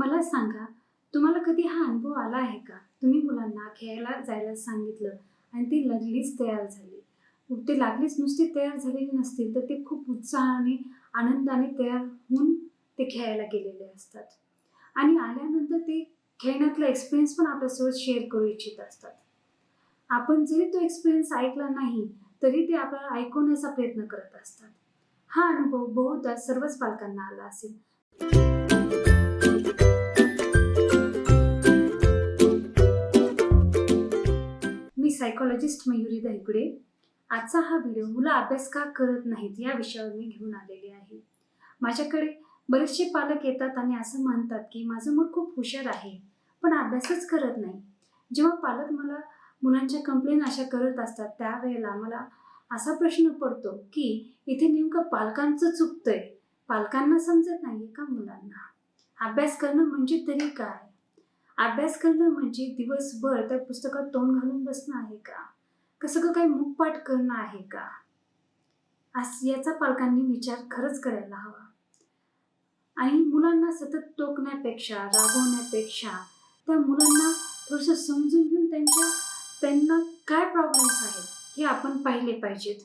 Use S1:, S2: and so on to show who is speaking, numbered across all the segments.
S1: मला सांगा, तुम्हाला कधी हा अनुभव आला आहे का? तुम्ही मुलांना खेळायला जायला सांगितलं आणि ती लागलीच तयार झाली. ते लागलीच नुसती तयार झालेली नसतील, तर ते खूप उत्साहाने, आनंदाने तयार होऊन ते खेळायला गेलेले असतात. आणि आल्यानंतर ते खेळण्यातला एक्सपिरियन्स पण आपल्यासोबत शेअर करू इच्छित असतात. आपण जरी तो एक्सपिरियन्स ऐकला नाही, तरी ते आपल्याला ऐकवण्याचा प्रयत्न करत असतात. हा अनुभव बहुधा सर्वच पालकांना आला असेल. मी सायकॉलॉजिस्ट मयुरी दहिकुडे. आजचा हा व्हिडिओ मुलं अभ्यास का करत नाहीत या विषयावर मी घेऊन आलेली आहे. माझ्याकडे बरेचसे पालक येतात आणि असं म्हणतात की माझं मूल खूप हुशार आहे, पण अभ्यासच करत नाही. जेव्हा पालक मला मुलांच्या कंप्लेन अशा करत असतात, त्यावेळेला मला असा प्रश्न पडतो की इथे नेमकं पालकांचं चुकतंय. पालकांना समजत नाहीये का मुलांना? अभ्यास करणं म्हणजे तरी काय? अभ्यास करणं म्हणजे दिवसभर त्या पुस्तकात तोंड घालून बसणं आहे का? का सगळं काही मुखपाठ करणं आहे का? याचा पालकांनी विचार खरंच करायला हवा. आणि मुलांना सतत टोकण्यापेक्षा, रागवण्यापेक्षा त्या मुलांना थोडंसं समजून घेऊन त्यांना काय प्रॉब्लेम्स आहेत हे आपण पाहिले पाहिजेत.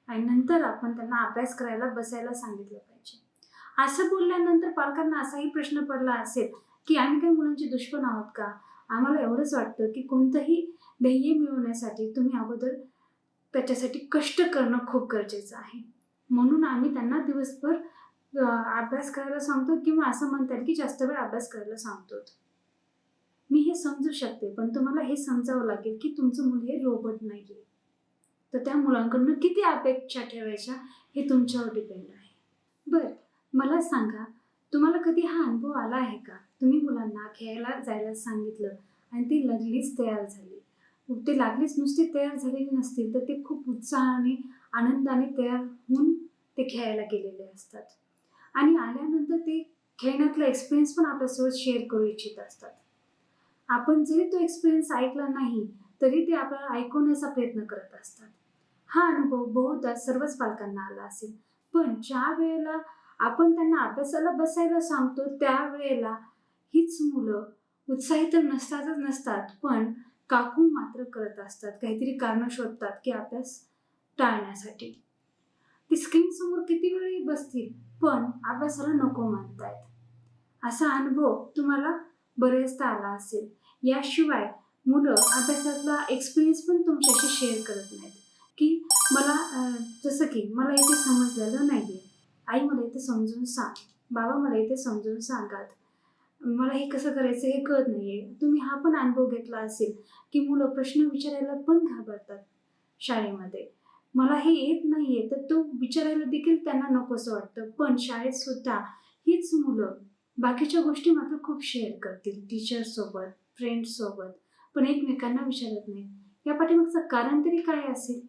S1: आणि नंतर आपण त्यांना अभ्यास करायला बसायला सांगितलं पाहिजे. असं बोलल्यानंतर पालकांना असाही प्रश्न पडला असेल की आम्ही काही मुलांचे दुश्मन आहोत का? आम्हाला एवढंच वाटतं की कोणतंही ध्येय मिळवण्यासाठी तुम्ही अगोदर त्याच्यासाठी कष्ट करणं खूप गरजेचं आहे. म्हणून आम्ही त्यांना दिवसभर अभ्यास करायला सांगतो किंवा असं म्हणता येईल की जास्त वेळ अभ्यास करायला सांगतो. मी हे समजू शकते, पण तुम्हाला हे समजावं लागेल की तुमचं मूल हे रोबोट नाहीये. तर त्या मुलांकडून किती अपेक्षा ठेवायच्या हे तुमच्यावर डिपेंड आहे. बरं, मला सांगा, तुम्हाला कधी हा अनुभव आला आहे का? तुम्ही मुलांना खेळायला जायला सांगितलं आणि ती लागलीच तयार झाली. ते लागलीच नुसती तयार झालेली नसतील, तर ते खूप उत्साहाने, आनंदाने तयार होऊन ते खेळायला गेलेले असतात. आणि आल्यानंतर ते खेळण्यातला एक्सपिरियन्स पण आपल्यासोबत शेअर करू इच्छित असतात. आपण जरी तो एक्सपिरियन्स ऐकला नाही, तरी ते आपल्याला ऐकवण्याचा प्रयत्न करत असतात. हा अनुभव बहुधा सर्वच पालकांना आला असेल. पण ज्या वेळेला आपण त्यांना अभ्यासाला बसायला सांगतो, त्यावेळेला हीच मुलं उत्साही तर नसतातच नसतात, पण काकू मात्र करत असतात. काहीतरी कारणं शोधतात की अभ्यास टाळण्यासाठी. ती स्क्रीनसमोर किती वेळही बसतील, पण अभ्यासाला नको म्हणतायत. असा अनुभव तुम्हाला बरेचदा आला असेल. याशिवाय मुलं अभ्यासातला एक्सपिरियन्स पण तुमच्याशी शेअर करत नाहीत, की जसं की मला इथे समजलेलं नाहीये. आई मला इथे समजून सांग. बाबा मला इथे समजून सांगात. मला हे कसं करायचं हे कळत नाहीये. तुम्ही हा पण अनुभव घेतला असेल, की मुलं प्रश्न विचारायला पण घाबरतात शाळेमध्ये. मला हे येत नाहीये, तर तो विचारायला देखील त्यांना नकोसं वाटतं. पण शाळेत सुद्धा हीच मुलं बाकीच्या गोष्टी मात्र खूप शेअर करतील टीचरसोबत, फ्रेंड्ससोबत, पण एकमेकांना विचारत नाहीत. या पाठीमागचं कारण तरी काय असेल?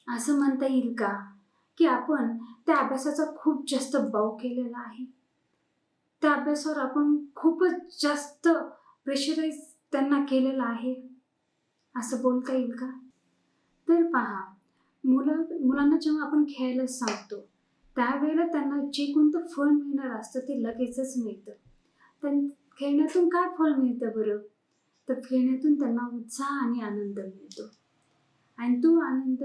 S1: असं म्हणता येईल का, की आपण त्या अभ्यासाचा खूप जास्त बाऊ केलेला आहे? त्या अभ्यासावर आपण खूपच जास्त प्रेशराईज त्यांना केलेलं आहे, असं बोलता येईल का? तर पहा, मुलांना जेव्हा आपण खेळायला सांगतो, त्यावेळेला त्यांना जे कोणतं फळ मिळणार असतं ते लगेचच मिळतं. खेळण्यातून काय फळ मिळतं बरं? तर खेळण्यातून त्यांना उत्साह आणि आनंद मिळतो. आणि तो आनंद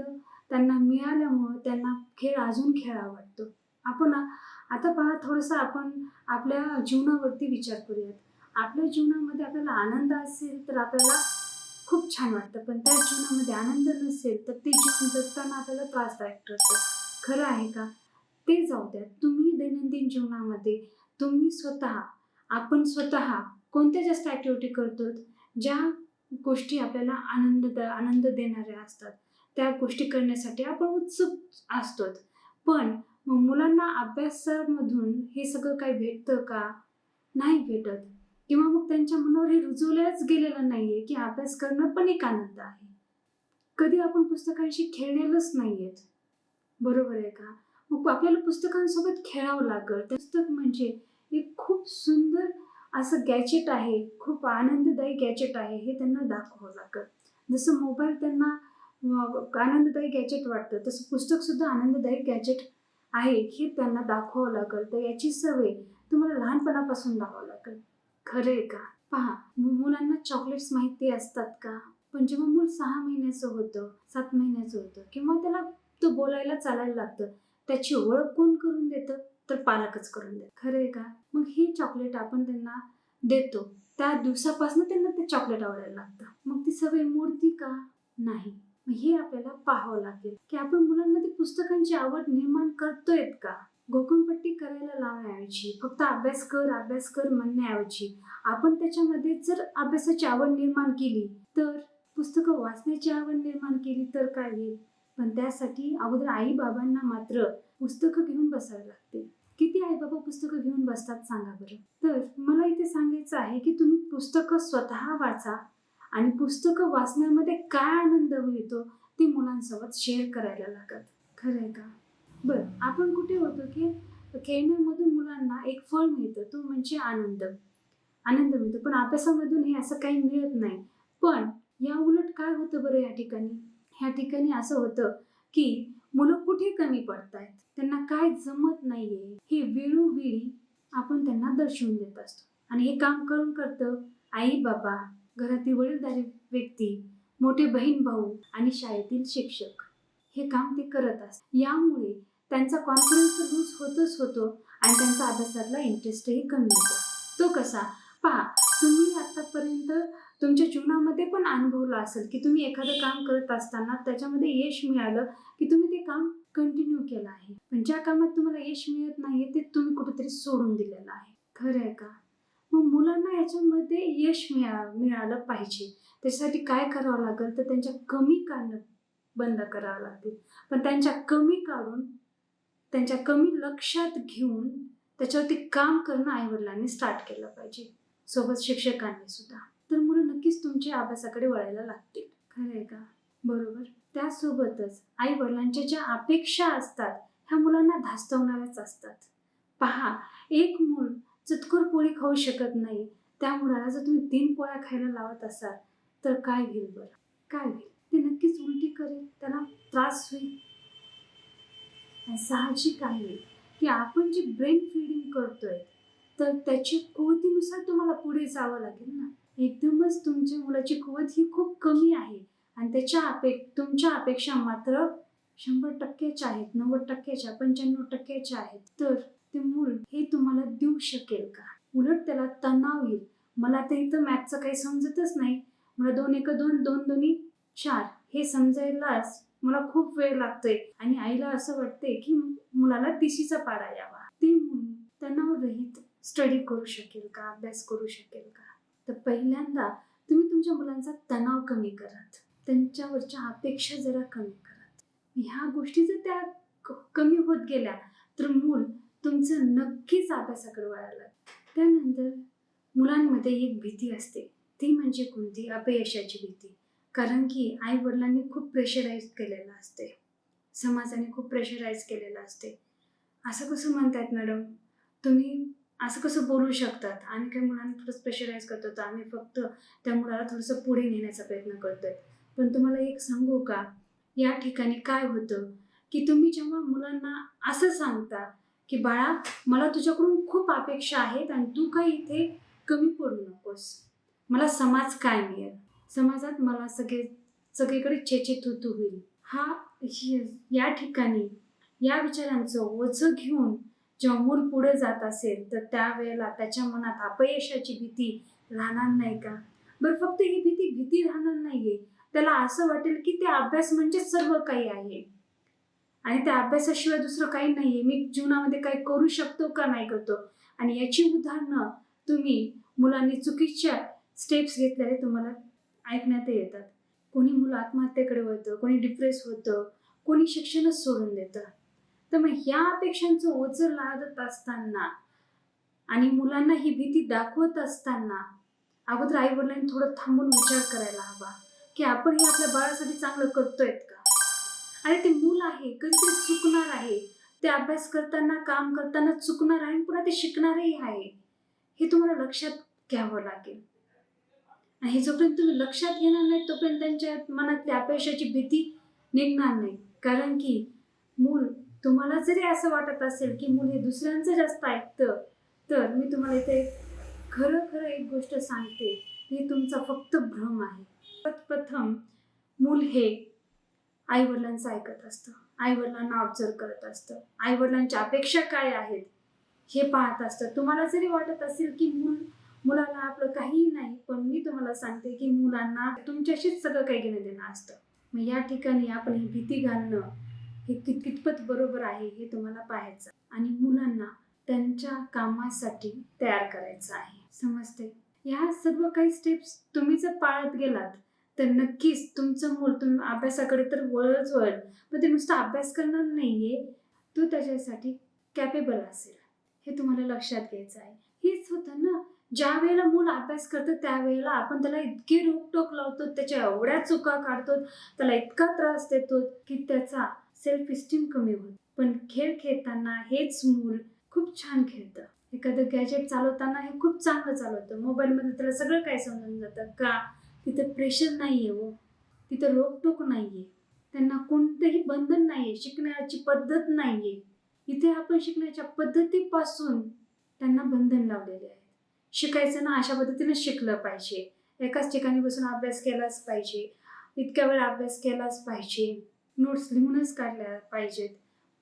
S1: त्यांना मिळाल्यामुळं त्यांना खेळ अजून खेळावा वाटतो. आता पहा, थोडंसं आपण आपल्या जीवनावरती विचार करूयात. आपल्या जीवनामध्ये आपल्याला आनंद असेल तर आपल्याला खूप छान वाटतं, पण त्या जीवनामध्ये आनंद नसेल तर ते जीवन जगताना आपल्याला त्रासदायक ठरतं. खरं आहे का? ते जाऊ द्या. तुम्ही दैनंदिन जीवनामध्ये आपण स्वतः कोणत्या जास्त ॲक्टिव्हिटी करतो, ज्या गोष्टी आपल्याला आनंद देणाऱ्या असतात, त्या गोष्टी करण्यासाठी आपण उत्सुक असतो. पण मग मुलांना अभ्यासामधून हे सगळं काही भेटतं का? नाही भेटत. किंवा मग त्यांच्या मनावर हे रुजवल्याच गेलेलं नाहीये, की अभ्यास करणं पण एक आनंद आहे. कधी आपण पुस्तकांशी खेळलेलोच नाहीयेत. बरोबर आहे का? मग आपल्याला पुस्तकांसोबत खेळावं लागेल. पुस्तक म्हणजे एक खूप सुंदर असं गॅजेट आहे, खूप आनंददायी गॅजेट आहे, हे त्यांना दाखवावं लागेल. जसं मोबाईल त्यांना आनंददायी गॅजेट वाटतं, तसं पुस्तकसुद्धा आनंददायी गॅजेट आहे, हे त्यांना दाखवावं लागेल. तर याची सवय तुम्हाला लहानपणापासून लावावी लागेल. खरं आहे का? पहा, मुलांना चॉकलेट्स माहिती असतात का? पण जेव्हा मूल 6 महिन्याचं होतं, 7 महिन्याचं होतं किंवा त्याला तो बोलायला, चालायला लागतं, त्याची ओळख कोण करून देतं? तर पालकच करून देतात. खरं आहे का? मग ही चॉकलेट आपण त्यांना देतो. त्या दिवसापासून त्यांना ते चॉकलेट आवडायला लागतं. मग ती सवय मोडती का? नाही. मग हे आपल्याला पाहावं लागेल, की आपण मुलांमध्ये पुस्तकांची आवड निर्माण करतोय का? घोकंपट्टी करायला लावण्याऐवजी, फक्त अभ्यास कर म्हणण्याऐवजी आपण त्याच्यामध्ये जर अभ्यासाची आवड निर्माण केली, तर पुस्तकं वाचण्याची आवड निर्माण केली तर काय होईल? पण त्यासाठी अगोदर आई-बाबांना मात्र पुस्तकं घेऊन बसावे लागते. किती आई-बाबा पुस्तकं घेऊन बसतात सांगा बरं? तर मला इथे सांगायचं आहे, की तुम्ही पुस्तकं स्वतः वाचा आणि पुस्तकं वाचण्यामध्ये काय आनंद मिळतो ते मुलांसोबत शेअर करायला लागत. खरं आहे का? बरं, आपण कुठे होतो, की खेळण्यामधून मुलांना एक फळ मिळतं, तो म्हणजे आनंद. आनंद मिळतो. पण अभ्यासामधून हे असं काही मिळत नाही. पण या उलट काय होतं बरं या ठिकाणी? ह्या ठिकाणी असं होतं, की मुलं कुठे कमी पडतायत, त्यांना काय जमत नाहीये, हे वेळोवेळी आपण त्यांना दर्शवून देत असतो. आणि हे काम कोण करतं? आई-बाबा, घरातील वडीलधारी व्यक्ती, मोठे बहीण-भाऊ आणि शाळेतील शिक्षक. हे काम ते करत असतात. यामुळे त्यांचा कॉन्फिडन्स तर लूज होतोच होतो आणि त्यांचा अभ्यासातला इंटरेस्टही कमी होतो. तो कसा? पहा, तुम्ही आतापर्यंत तुमच्या जीवनामध्ये पण अनुभवलं असेल, की तुम्ही एखादं काम करत असताना त्याच्यामध्ये यश मिळालं, की तुम्ही ते काम कंटिन्यू केलं आहे. पण ज्या कामात तुम्हाला यश मिळत नाहीये, ते तुम्ही कुठेतरी सोडून दिलेलं आहे. खरं आहे का? मग मुलांना याच्यामध्ये यश मिळालं पाहिजे. त्याच्यासाठी काय करावं लागेल, तर त्यांच्या कमी काढणं बंद करावं लागतील. पण त्यांच्या कमी काढून, त्यांच्या कमी लक्षात घेऊन त्याच्यावरती काम करणं आई-वडिलांनी स्टार्ट केलं पाहिजे. सोबत शिक्षकांनी सुद्धा. तर मुलं नक्कीच तुमच्या अभ्यासाकडे वळायला लागतील. खरं आहे का? बरोबर. त्यासोबतच आई-वडिलांच्या ज्या अपेक्षा असतात, ह्या मुलांना धास्तावणाऱ्याच असतात. पहा, एक मूल चतकोर पोळी खाऊ शकत नाही. त्या मुलाला जर तुम्ही 3 पोळ्या खायला लावत असाल, तर काय होईल बरं? काय होईल? ते नक्कीच उलटी करेल. त्याला त्रास होईल. आणि साहजिक आहे, की आपण जे ब्रेन फीडिंग करतोय, तर त्याची कुवतीनुसार तुम्हाला पुढे जावं लागेल ना. एकदमच तुमच्या मुलाची कुवत ही खूप कमी आहे आणि तुमच्या अपेक्षा मात्र 100%च्या आहेत, 90%च्या, 95%च्या आहेत. तर ते मूल हे तुम्हाला देऊ शकेल का? उलट त्याला तणाव येईल. मला तर इथं मॅथ्सचं काही समजतच नाही. मला 2 एक 2, 2 दोन्ही 4 हे समजायलाच मला खूप वेळ लागतोय आणि आईला असं वाटतंय, की मुलाला तिशीचा पाढा यावा. ते मूल तणावरहित स्टडी करू शकेल का? अभ्यास करू शकेल का? तर पहिल्यांदा तुम्ही तुमच्या मुलांचा तणाव कमी करात. त्यांच्यावरच्या अपेक्षा जरा कमी करात. ह्या गोष्टी जर त्या कमी होत गेल्या, तर मूल तुमचं नक्कीच अभ्यासाकडे वळायला लागेल. त्यानंतर मुलांमध्ये एक भीती असते. ती म्हणजे कोणती? अपयशाची भीती. कारण की आई-वडिलांनी खूप प्रेशराईज केलेलं असते. समाजाने खूप प्रेशराईज केलेलं असते. असं कसं म्हणतायत मॅडम? तुम्ही असं कसं बोलू शकतात? आम्ही काही मुलांना थोडंसं प्रेशराईज करतो, तर आम्ही फक्त त्या मुलाला थोडंसं पुढे नेण्याचा प्रयत्न करतोय. पण तुम्हाला एक सांगू का? या ठिकाणी काय होतं, की तुम्ही जेव्हा मुलांना असं सांगता, की "बाळा, मला तुझ्याकडून खूप अपेक्षा आहेत आणि तू काही इथे कमी पडू नकोस. मला समाज काय मिळेल? समाजात मला सगळीकडे छेछे-तू-तू होईल." या ठिकाणी या विचारांचं ओझं घेऊन जेव्हा मूल पुढे जात असेल, तर त्यावेळेला त्याच्या मनात अपयशाची भीती राहणार नाही का? बरं, फक्त ही भीती राहणार नाहीये. त्याला असं वाटेल, की ते अभ्यास म्हणजे सर्व काही आहे आणि त्या अभ्यासाशिवाय दुसरं काही नाहीये. मी जीवनामध्ये काही करू शकतो का नाही करतो? आणि याची उदाहरणं तुम्ही मुलांनी चुकीच्या स्टेप्स घेतलेले तुम्हाला ऐकण्यात येतात. कोणी मुलं आत्महत्येकडे वळतं, कोणी डिप्रेस होतं, कोणी शिक्षणच सोडून देतं. तर मग ह्या अपेक्षांचं ओझं लादत असताना आणि मुलांना ही भीती दाखवत असताना अगोदर आई-वडिलांनी थोडं थांबून विचार करायला हवा, की आपण हे आपल्या बाळासाठी चांगलं करतोयत का? आणि ते मूल आहे, कधीतरी चुकणार आहे. ते अभ्यास करताना, काम करताना चुकणार आहे आणि पुन्हा ते शिकणारही आहे. हे तुम्हाला लक्षात घ्यावं लागेल. आणि हे जोपर्यंत तुम्ही लक्षात घेणार नाही, तोपर्यंत त्यांच्या मनातली अपयशाची भीती निघणार नाही. कारण की मूल तुम्हाला जरी असं वाटत असेल, की मूल हे दुसऱ्यांचं जास्त ऐकतं, तर मी तुम्हाला इथे खरं खरं एक गोष्ट सांगते, ही तुमचा फक्त भ्रम आहे. प्रथम मूल हे आईवडिलांचं ऐकत असतं, आईवडिलांना ऑब्झर्व करत असतं, आईवडिलांच्या अपेक्षा काय आहेत हे पाहत असतं. तुम्हाला जरी वाटत असेल की मुलाला आपलं काहीही नाही, पण मी तुम्हाला सांगते की मुलांना तुमच्याशीच सगळं काही घेणं देणं असतं. मग या ठिकाणी आपण ही भीती घालणं हे कितपत बरोबर आहे हे तुम्हाला पाहायचं आणि मुलांना त्यांच्या कामासाठी तयार करायचं आहे. समजते? ह्या सर्व काही स्टेप्स तुम्ही जर पाळत गेलात तर नक्कीच तुमचं मूल अभ्यासाकडे तर वळच वळेल, पण ते नुसतं अभ्यास करणार नाहीये, तो त्याच्यासाठी कॅपेबल असेल, हे तुम्हाला लक्षात घ्यायचं आहे. हेच होतं ना, ज्या वेळेला मूल अभ्यास करतं त्यावेळेला आपण त्याला इतकी रोकटोक लावतो, त्याच्या एवढ्या चुका काढतो, त्याला इतका त्रास देतो की त्याचा सेल्फ इस्टीम कमी होतो. पण खेळ खेळताना हेच मूल खूप छान खेळतं. एखादं गॅजेट चालवताना हे खूप चांगलं चालवतं. मोबाईलमध्ये त्याला सगळं काही समजून जातं. का? तिथं प्रेशर नाहीये हो, तिथं रोकटोक नाहीये, त्यांना कोणतंही बंधन नाहीये, शिकण्याची पद्धत नाहीये. इथे आपण शिकण्याच्या पद्धतीपासून त्यांना बंधन लावलेले आहे. शिकायचं ना अशा पद्धतीने शिकलं पाहिजे, एकाच ठिकाणी बसून अभ्यास केलाच पाहिजे, इतक्या वेळ अभ्यास केलाच पाहिजे, नोट्स लिहूनच काढल्या पाहिजेत.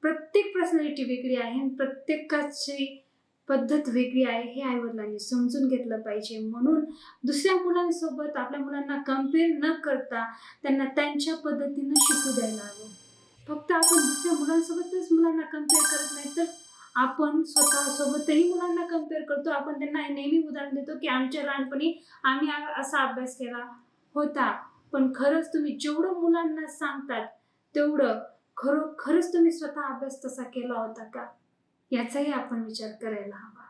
S1: प्रत्येक पर्सनॅलिटी वेगळी आहे आणि प्रत्येकाची पद्धत वेगळी आहे हे आईवडिलांनी समजून घेतलं पाहिजे. म्हणून दुसऱ्या मुलांसोबत आपल्या मुलांना कम्पेअर न करता त्यांना त्यांच्या पद्धतीनं शिकू द्यायला हवं. फक्त आपण दुसऱ्या मुलांसोबतच मुलांना कम्पेअर करत नाही, तर आपण स्वतःसोबतही मुलांना कम्पेअर करतो. आपण त्यांना नेहमी उदाहरण देतो की आमच्या लहानपणी आम्ही असा अभ्यास केला होता. पण खरंच तुम्ही जेवढं मुलांना सांगतात तेवढं खरंच तुम्ही स्वतः अभ्यास तसा केला होता का, याचाही आपण विचार करायला हवा.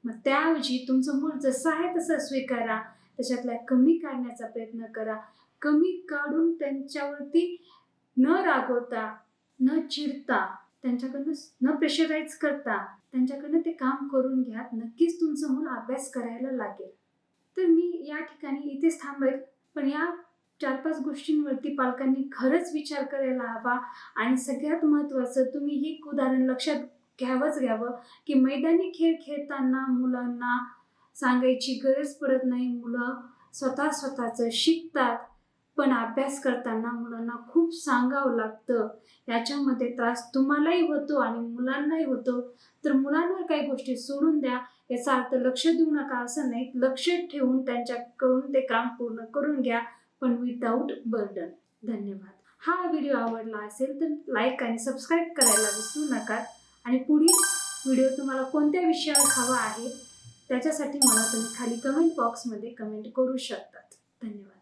S1: मग त्याऐवजी तुमचं मूल जसं आहे तसं स्वीकारा, त्याच्यातल्या कमी काढण्याचा प्रयत्न करा. कमी काढून त्यांच्यावरती न रागवता, न चिडता, त्यांच्याकडनं न प्रेशराईज करता त्यांच्याकडनं ते काम करून घ्या. नक्कीच तुमचं मूल अभ्यास करायला लागेल. तर मी या ठिकाणी इथेच थांबेल, पण या 4-5 गोष्टींवरती पालकांनी खरंच विचार करायला हवा आणि सगळ्यात महत्त्वाचं तुम्ही हे उदाहरण लक्षात घ्यावं की मैदानी खेळ खेळताना मुलांना सांगायची गरज पडत नाही. मुलं स्वतःचं शिकतात, पण अभ्यास करताना मुलांना खूप सांगावं लागतं. याच्यामध्ये त्रास तुम्हालाही होतो आणि मुलांनाही होतो. तर मुलांवर काही गोष्टी सोडून द्या, याचा अर्थ लक्ष देऊ नका असं नाही. लक्ष ठेवून त्यांच्याकडून ते काम पूर्ण करून घ्या, पण विदाऊट बर्डन. धन्यवाद. हा व्हिडिओ आवडला असेल तर लाईक आणि सबस्क्राईब करायला विसरू नका आणि पुढील व्हिडिओ तुम्हाला कोणत्या विषयावर हवा आहे त्याच्यासाठी मला तुम्ही खाली कमेंट बॉक्समध्ये कमेंट करू शकतात. धन्यवाद.